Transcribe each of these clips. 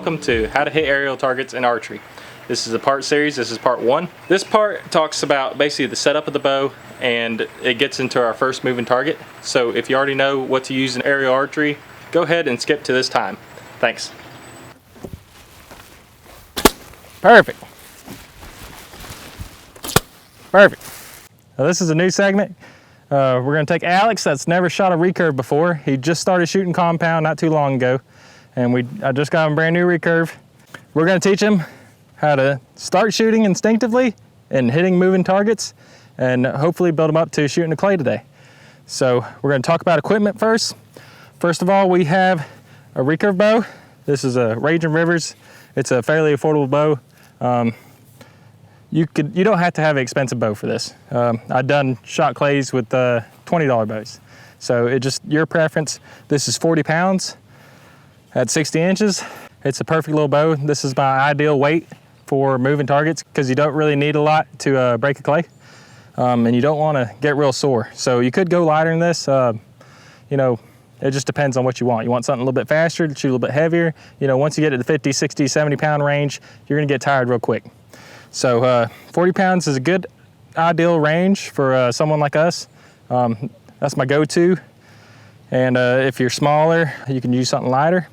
welcome to How to Hit Aerial Targets in Archery. This is a part series, this is part 1. This part talks about basically the setup of the bow, and it gets into our first moving target. So if you already know what to use in aerial archery, go ahead and skip to this time. Thanks. Perfect. Perfect. Now this is a new segment. We're going to take Alex, that's never shot a recurve before. He just started shooting compound not too long ago, and I just got him a brand new recurve. We're going to teach him how to start shooting instinctively and hitting moving targets, and hopefully build him up to shooting the clay today. So we're going to talk about equipment first. First of all, we have a recurve bow. This is a Raging Rivers. It's a fairly affordable bow. You don't have to have an expensive bow for this. I've done shot clays with $20 bows. So it's just your preference. This is 40 pounds at 60 inches. It's a perfect little bow. This is my ideal weight for moving targets because you don't really need a lot to break a clay. And you don't want to get real sore. So you could go lighter than this. You know, it just depends on what you want. You want something a little bit faster, to shoot a little bit heavier. You know, once you get to the 50, 60, 70 pound range, you're gonna get tired real quick. So 40 pounds is a good ideal range for someone like us. That's my go-to. And if you're smaller, you can use something lighter.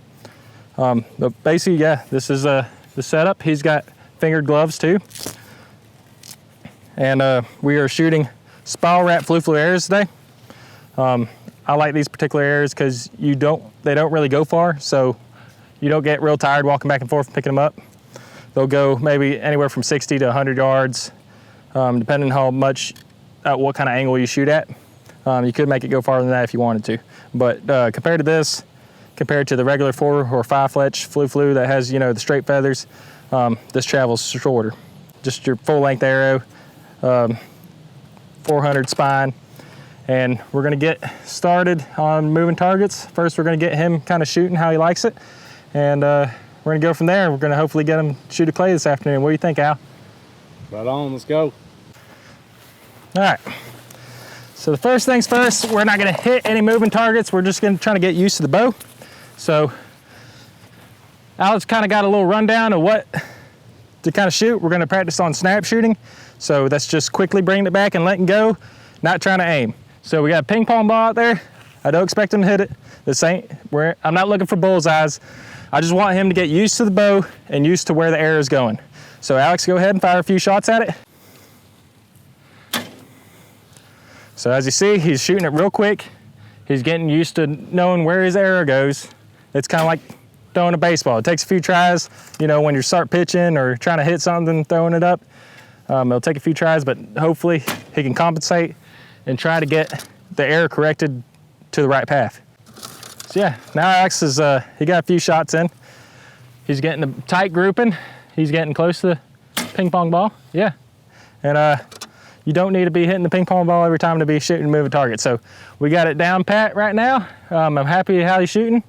But basically, yeah, this is the setup. He's got fingered gloves too. And we are shooting spiral wrap flu arrows today. I like these particular arrows because they don't really go far, so you don't get real tired walking back and forth and picking them up. They'll go maybe anywhere from 60 to 100 yards, depending on what kind of angle you shoot at. You could make it go farther than that if you wanted to. But compared to the regular 4 or 5 fletch flu that has, you know, the straight feathers, this travels shorter. Just your full length arrow, 400 spine. And we're gonna get started on moving targets. First, we're gonna get him kind of shooting how he likes it. And we're gonna go from there. We're gonna hopefully get him shoot a clay this afternoon. What do you think, Al? Right on, let's go. All right. So the first things first, we're not gonna hit any moving targets. We're just gonna try to get used to the bow. So Alex kind of got a little rundown of what to kind of shoot. We're gonna practice on snap shooting. So that's just quickly bringing it back and letting go, not trying to aim. So we got a ping pong ball out there. I don't expect him to hit it. I'm not looking for bullseyes. I just want him to get used to the bow and used to where the arrow is going. So Alex, go ahead and fire a few shots at it. So as you see, he's shooting it real quick. He's getting used to knowing where his arrow goes. It's kind of like throwing a baseball. It takes a few tries, you know, when you start pitching or trying to hit something, throwing it up. It'll take a few tries, but hopefully he can compensate and try to get the arrow corrected to the right path. So yeah, now Alex is, he got a few shots in. He's getting a tight grouping. He's getting close to the ping pong ball, yeah. And you don't need to be hitting the ping pong ball every time to be shooting and moving target. So we got it down pat right now. I'm happy how he's shooting.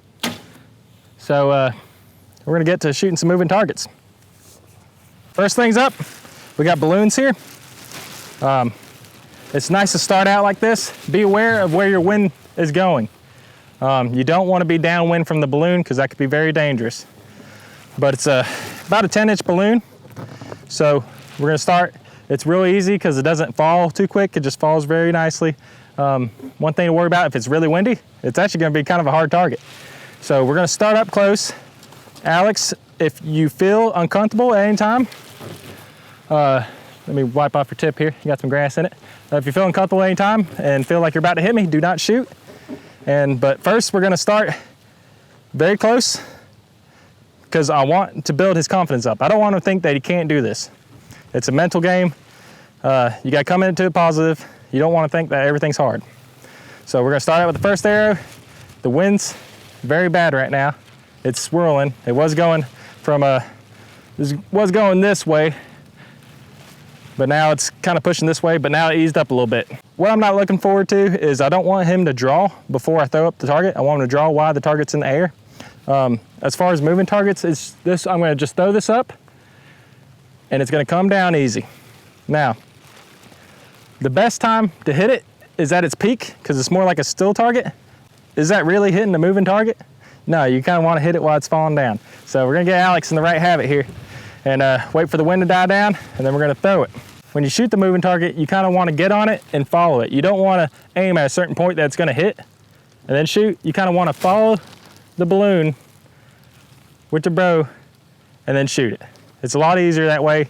So we're gonna get to shooting some moving targets. First things up, we got balloons here. It's nice to start out like this. Be aware of where your wind is going. You don't want to be downwind from the balloon because that could be very dangerous. But it's about a 10-inch balloon. So we're gonna start. It's really easy because it doesn't fall too quick. It just falls very nicely. One thing to worry about, if it's really windy, it's actually gonna be kind of a hard target. So we're gonna start up close. Alex, if you feel uncomfortable at any time, let me wipe off your tip here. You got some grass in it. If you feel uncomfortable at any time and feel like you're about to hit me, do not shoot. But first we're gonna start very close because I want to build his confidence up. I don't want him to think that he can't do this. It's a mental game. You gotta come into it positive. You don't wanna think that everything's hard. So we're gonna start out with the first arrow. The wind's very bad right now. It's swirling. It was going this way, but now it's kind of pushing this way, but now it eased up a little bit. What I'm not looking forward to is I don't want him to draw before I throw up the target. I want him to draw while the target's in the air. As far as moving targets, I'm gonna just throw this up and it's gonna come down easy. Now, the best time to hit it is at its peak because it's more like a still target. Is that really hitting the moving target? No, you kind of want to hit it while it's falling down. So we're gonna get Alex in the right habit here and wait for the wind to die down, and then we're gonna throw it. When you shoot the moving target, you kind of want to get on it and follow it. You don't want to aim at a certain point that's gonna hit and then shoot. You kind of want to follow the balloon with the bow and then shoot it. It's a lot easier that way.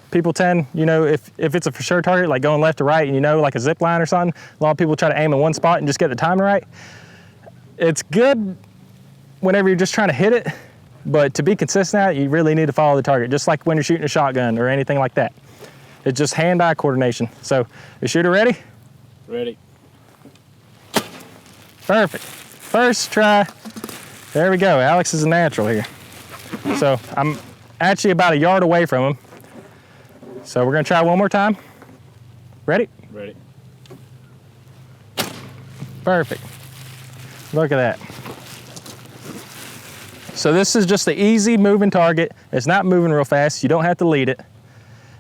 People tend, you know, if it's a for sure target, like going left to right, and you know, like a zip line or something, a lot of people try to aim in one spot and just get the timing right. It's good whenever you're just trying to hit it, but to be consistent at it, you really need to follow the target, just like when you're shooting a shotgun or anything like that. It's just hand-eye coordination. So, is shooter ready? Ready. Perfect. First try. There we go. Alex is a natural here. So, I'm actually about a yard away from him. So we're gonna try one more time. Ready? Ready. Perfect. Look at that. So this is just the easy moving target. It's not moving real fast. You don't have to lead it.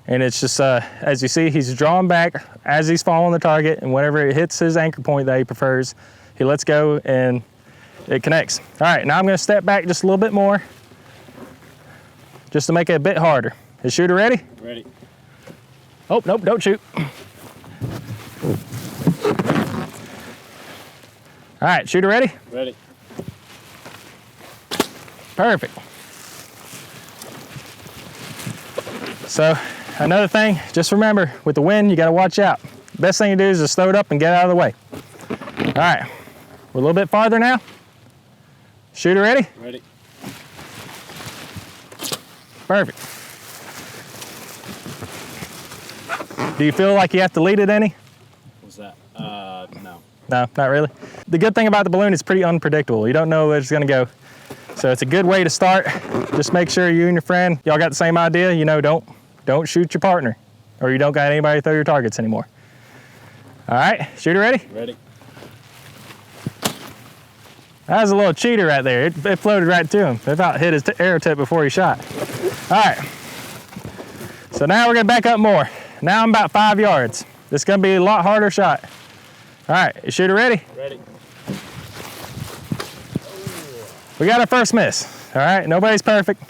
And it's just, as you see, he's drawing back as he's following the target, and whenever it hits his anchor point that he prefers, he lets go and it connects. All right, now I'm gonna step back just a little bit more, just to make it a bit harder. Is shooter ready? Ready. Oh, nope, don't shoot. All right, shooter ready? Ready. Perfect. So, another thing, just remember, with the wind, you gotta watch out. Best thing to do is just throw it up and get out of the way. All right, we're a little bit farther now. Shooter ready? Ready. Perfect. Do you feel like you have to lead it any? What's that? No. No, not really. The good thing about the balloon is pretty unpredictable. You don't know where it's gonna go. So it's a good way to start. Just make sure you and your friend, y'all got the same idea. You know, don't shoot your partner, or you don't got anybody to throw your targets anymore. All right, shooter ready? Ready. That was a little cheater right there. It floated right to him. It about hit his arrow tip before he shot. All right, so now we're gonna back up more. Now I'm about 5 yards. This is gonna be a lot harder shot. All right, is shooter ready? Ready. We got our first miss. All right, nobody's perfect.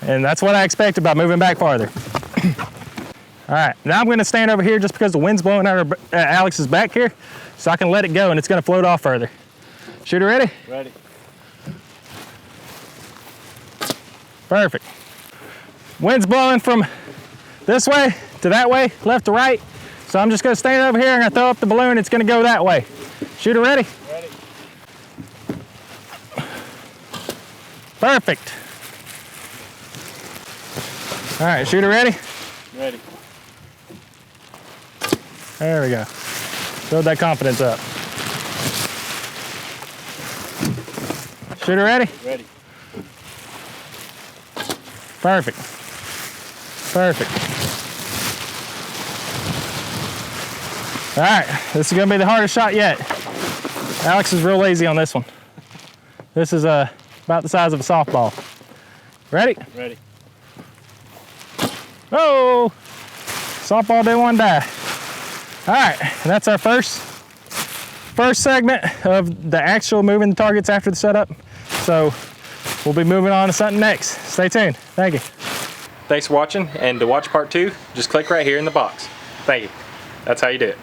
And that's what I expected by moving back farther. All right, now I'm gonna stand over here just because the wind's blowing out of Alex's back here, so I can let it go and it's gonna float off further. Shooter ready? Ready. Perfect. Wind's blowing from this way to that way, left to right. So I'm just gonna stand over here and I'm gonna throw up the balloon. It's gonna go that way. Shooter ready? Ready. Perfect. All right, shooter ready? Ready. There we go. Build that confidence up. Shooter ready? Ready. Perfect. Perfect. All right, this is gonna be the hardest shot yet. Alex is real lazy on this one. This is about the size of a softball. Ready? Ready. Oh! Softball didn't want to die. All right, and that's our first segment of the actual moving the targets after the setup. So we'll be moving on to something next. Stay tuned. Thank you. Thanks for watching, and to watch part 2, just click right here in the box. Thank you. That's how you do it.